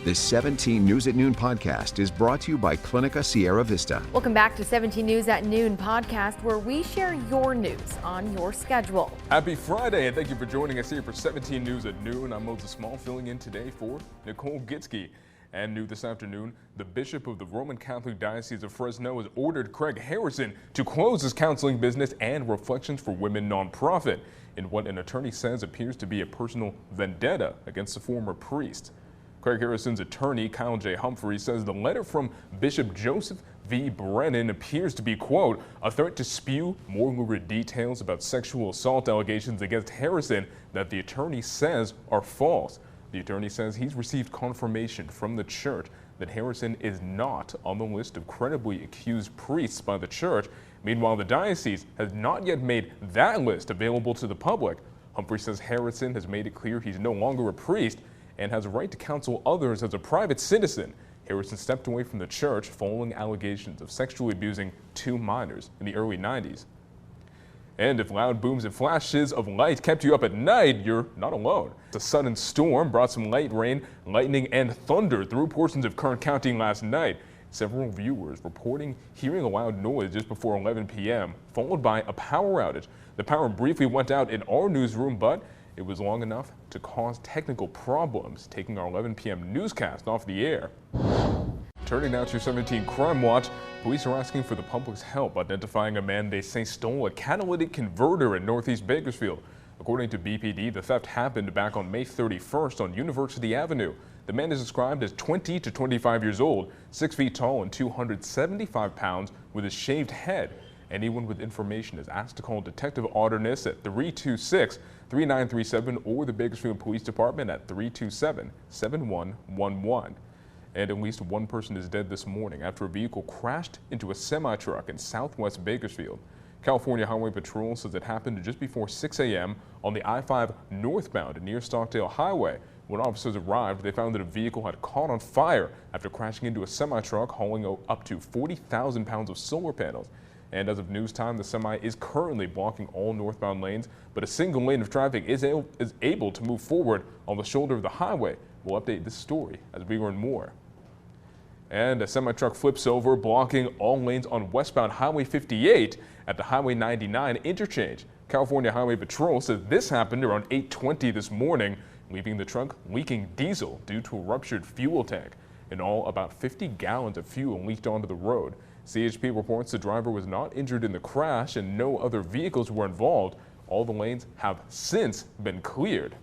This 17 News at Noon podcast is brought to you by Clinica Sierra Vista. Welcome back to 17 News at Noon podcast, where we share your news on your schedule. Happy Friday, and thank you for joining us here for 17 News at Noon. I'm Moses Small, filling in today for Nicole Gitsky. And new this afternoon, the Bishop of the Roman Catholic Diocese of Fresno has ordered Craig Harrison to close his counseling business and Reflections for Women nonprofit in what an attorney says appears to be a personal vendetta against the former priest. Craig Harrison's attorney, Kyle J. Humphrey, says the letter from Bishop Joseph V. Brennan appears to be, quote, a threat to spew more lurid details about sexual assault allegations against Harrison that the attorney says are false. The attorney says he's received confirmation from the church that Harrison is not on the list of credibly accused priests by the church. Meanwhile, the diocese has not yet made that list available to the public. Humphrey says Harrison has made it clear he's no longer a priest and has a right to counsel others as a private citizen. Harrison stepped away from the church following allegations of sexually abusing 2 minors in the early 90s. And if loud booms and flashes of light kept you up at night, you're not alone. A sudden storm brought some light rain, lightning, and thunder through portions of Kern County last night. Several viewers reporting hearing a loud noise just before 11 p.m., followed by a power outage. The power briefly went out in our newsroom, but it was long enough to cause technical problems, taking our 11 p.m. newscast off the air. Turning now to 17 Crime Watch, police are asking for the public's help identifying a man they say stole a catalytic converter in Northeast Bakersfield. According to BPD, the theft happened back on May 31st on University Avenue. The man is described as 20 to 25 years old, 6 feet tall and 275 pounds with a shaved head. Anyone with information is asked to call Detective Otterness at 326-3937 or the Bakersfield Police Department at 327-7111. And at least one person is dead this morning after a vehicle crashed into a semi-truck in southwest Bakersfield. California Highway Patrol says it happened just before 6 a.m. on the I-5 northbound near Stockdale Highway. When officers arrived, they found that a vehicle had caught on fire after crashing into a semi-truck hauling up to 40,000 pounds of solar panels. And as of news time, the semi is currently blocking all northbound lanes, but a single lane of traffic is able to move forward on the shoulder of the highway. We'll update this story as we learn more. And a semi-truck flips over, blocking all lanes on westbound Highway 58 at the Highway 99 interchange. California Highway Patrol says this happened around 8:20 this morning, leaving the truck leaking diesel due to a ruptured fuel tank. In all, about 50 gallons of fuel leaked onto the road. CHP reports the driver was not injured in the crash and no other vehicles were involved. All the lanes have since been cleared.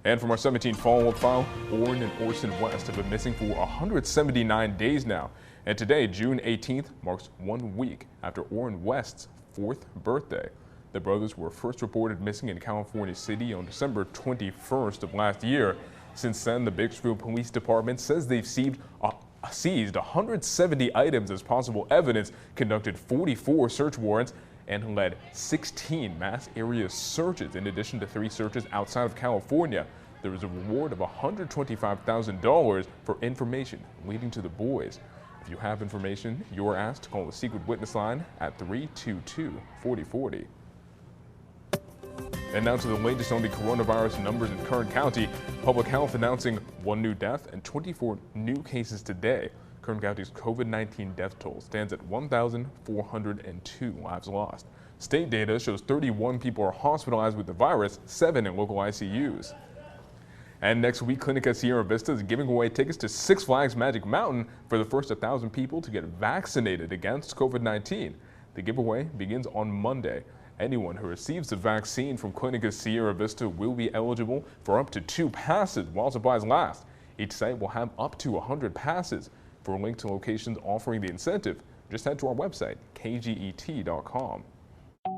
And from our 17 follow-up file, Orrin and Orson West have been missing for 179 days now. And today, June 18th, marks 1 week after Orrin West's 4th birthday. The brothers were first reported missing in California City on December 21st of last year. Since then, the Bakersfield Police Department says they've seized 170 items as possible evidence, conducted 44 search warrants, and led 16 mass area searches in addition to 3 searches outside of California. There was a reward of $125,000 for information leading to the boys. If you have information, you're asked to call the secret witness line at 322-4040. And now to the latest on the coronavirus numbers in Kern County. Public Health announcing 1 new death and 24 new cases today. Kern County's COVID-19 death toll stands at 1,402 lives lost. State data shows 31 people are hospitalized with the virus, 7 in local ICUs. And next week, Clinica Sierra Vista is giving away tickets to Six Flags Magic Mountain for the first 1,000 people to get vaccinated against COVID-19. The giveaway begins on Monday. Anyone who receives the vaccine from Clinica Sierra Vista will be eligible for up to 2 passes while supplies last. Each site will have up to 100 passes. For a link to locations offering the incentive, just head to our website, kget.com.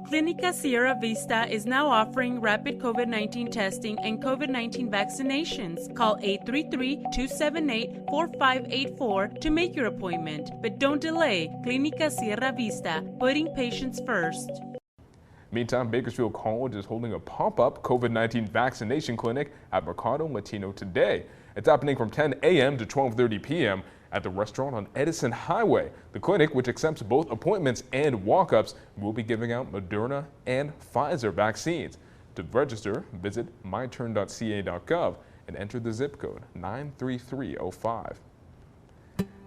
Clinica Sierra Vista is now offering rapid COVID-19 testing and COVID-19 vaccinations. Call 833-278-4584 to make your appointment. But don't delay. Clinica Sierra Vista, putting patients first. Meantime, Bakersfield College is holding a pop-up COVID-19 vaccination clinic at Mercado Latino today. It's happening from 10 a.m. to 12:30 p.m. at the restaurant on Edison Highway. The clinic, which accepts both appointments and walk-ups, will be giving out Moderna and Pfizer vaccines. To register, visit myturn.ca.gov and enter the zip code 93305.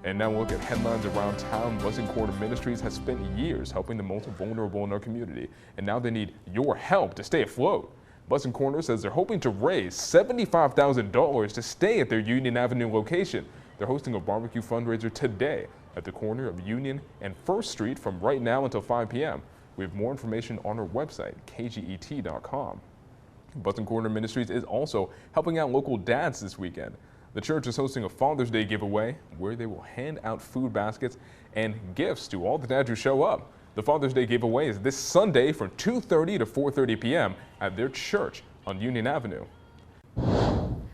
And now we'll look at headlines around town. Blessing Corner Ministries has spent years helping the most vulnerable in our community, and now they need your help to stay afloat. Blessing Corner says they're hoping to raise $75,000 to stay at their Union Avenue location. They're hosting a barbecue fundraiser today at the corner of Union and 1st Street from right now until 5 p.m. We have more information on our website, kget.com. Blessing Corner Ministries is also helping out local dads this weekend. The church is hosting a Father's Day giveaway where they will hand out food baskets and gifts to all the dads who show up. The Father's Day giveaway is this Sunday from 2:30 to 4:30 p.m. at their church on Union Avenue.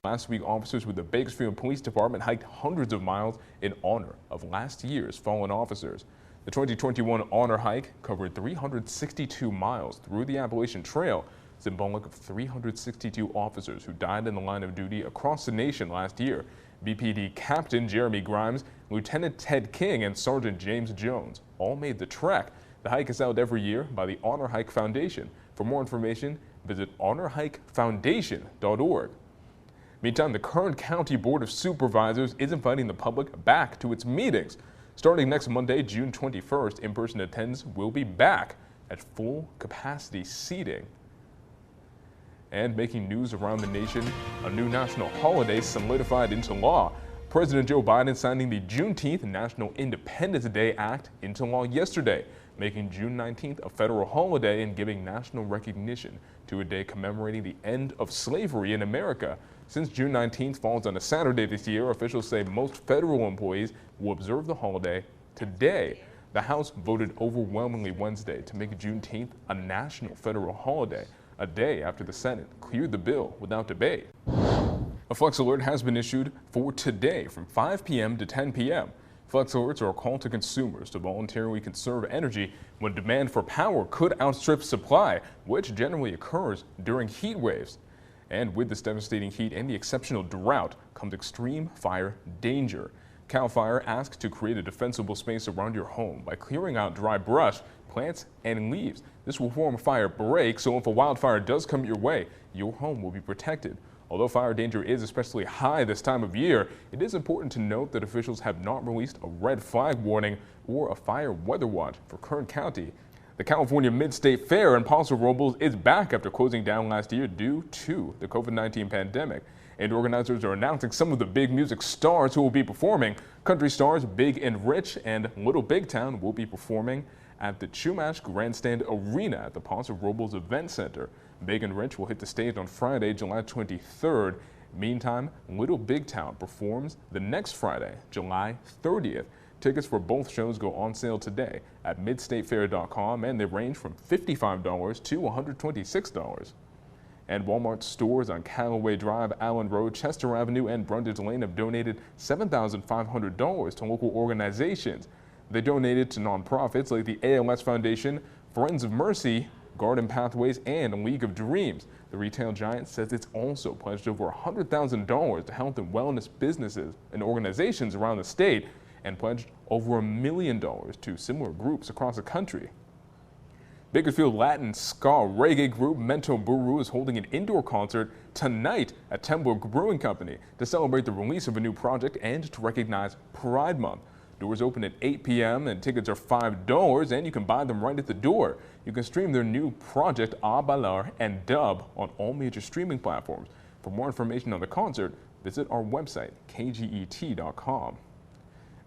Last week, officers with the Bakersfield Police Department hiked hundreds of miles in honor of last year's fallen officers. The 2021 honor hike covered 362 miles through the Appalachian Trail, symbolic of 362 officers who died in the line of duty across the nation last year. BPD Captain Jeremy Grimes, Lieutenant Ted King, and Sergeant James Jones all made the trek. The hike is held every year by the Honor Hike Foundation. For more information, visit honorhikefoundation.org. Meantime, the Kern County Board of Supervisors is inviting the public back to its meetings. Starting next Monday, June 21st, in-person attendance will be back at full capacity seating. And making news around the nation, a new national holiday solidified into law. President Joe Biden signing the Juneteenth National Independence Day Act into law yesterday, making June 19th a federal holiday and giving national recognition to a day commemorating the end of slavery in America. Since June 19th falls on a Saturday this year, officials say most federal employees will observe the holiday today. The House voted overwhelmingly Wednesday to make Juneteenth a national federal holiday, a day after the Senate cleared the bill without debate. A flex alert has been issued for today from 5 p.m. to 10 p.m. Flex alerts are a call to consumers to voluntarily conserve energy when demand for power could outstrip supply, which generally occurs during heat waves. And with this devastating heat and the exceptional drought comes extreme fire danger. CAL FIRE asks to create a defensible space around your home by clearing out dry brush, plants, and leaves. This will form a fire break, so if a wildfire does come your way, your home will be protected. Although fire danger is especially high this time of year, it is important to note that officials have not released a red flag warning or a fire weather watch for Kern County. The California Mid-State Fair in Paso Robles is back after closing down last year due to the COVID-19 pandemic. And organizers are announcing some of the big music stars who will be performing. Country stars Big and Rich and Little Big Town will be performing at the Chumash Grandstand Arena at the Paso Robles Event Center. Big and Rich will hit the stage on Friday, July 23rd. Meantime, Little Big Town performs the next Friday, July 30th. Tickets for both shows go on sale today at midstatefair.com, and they range from $55 to $126. And Walmart stores on Callaway Drive, Allen Road, Chester Avenue, and Brundage Lane have donated $7,500 to local organizations. They donated to nonprofits like the ALS Foundation, Friends of Mercy, Garden Pathways, and League of Dreams. The retail giant says it's also pledged over $100,000 to health and wellness businesses and organizations around the state, and pledged over $1 million to similar groups across the country. Bakersfield Latin ska reggae group Mento Buru is holding an indoor concert tonight at Temple Brewing Company to celebrate the release of a new project and to recognize Pride Month. Doors open at 8 p.m. and tickets are $5, and you can buy them right at the door. You can stream their new project A Bailar and Dub on all major streaming platforms. For more information on the concert, visit our website, kget.com.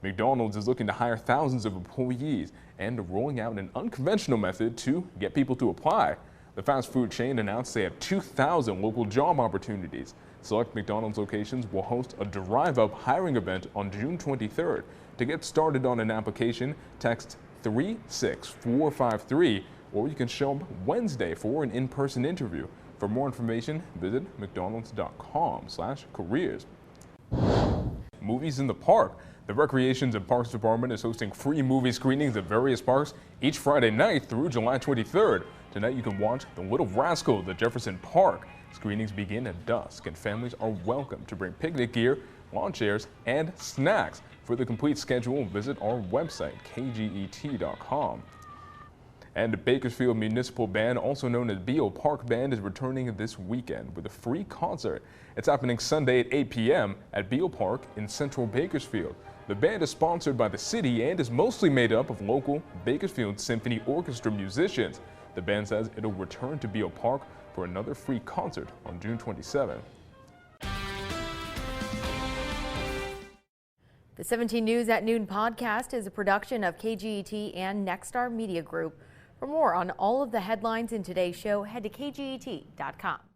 McDonald's is looking to hire thousands of employees and rolling out an unconventional method to get people to apply. The fast food chain announced they have 2,000 local job opportunities. Select McDonald's locations will host a drive-up hiring event on June 23rd. To get started on an application, text 36453, or you can show up Wednesday for an in-person interview. For more information, visit mcdonalds.com/careers. Movies in the park. The Recreations and Parks Department is hosting free movie screenings at various parks each Friday night through July 23rd. Tonight you can watch The Little Rascal at the Jefferson Park. Screenings begin at dusk, and families are welcome to bring picnic gear, lawn chairs, and snacks. For the complete schedule, visit our website, kget.com. And the Bakersfield Municipal Band, also known as B.O. Park Band, is returning this weekend with a free concert. It's happening Sunday at 8 p.m. at B.O. Park in central Bakersfield. The band is sponsored by the city and is mostly made up of local Bakersfield Symphony Orchestra musicians. The band says it'll return to B.O. Park for another free concert on June 27th. The 17 News at Noon podcast is a production of KGET and Nexstar Media Group. For more on all of the headlines in today's show, head to kget.com.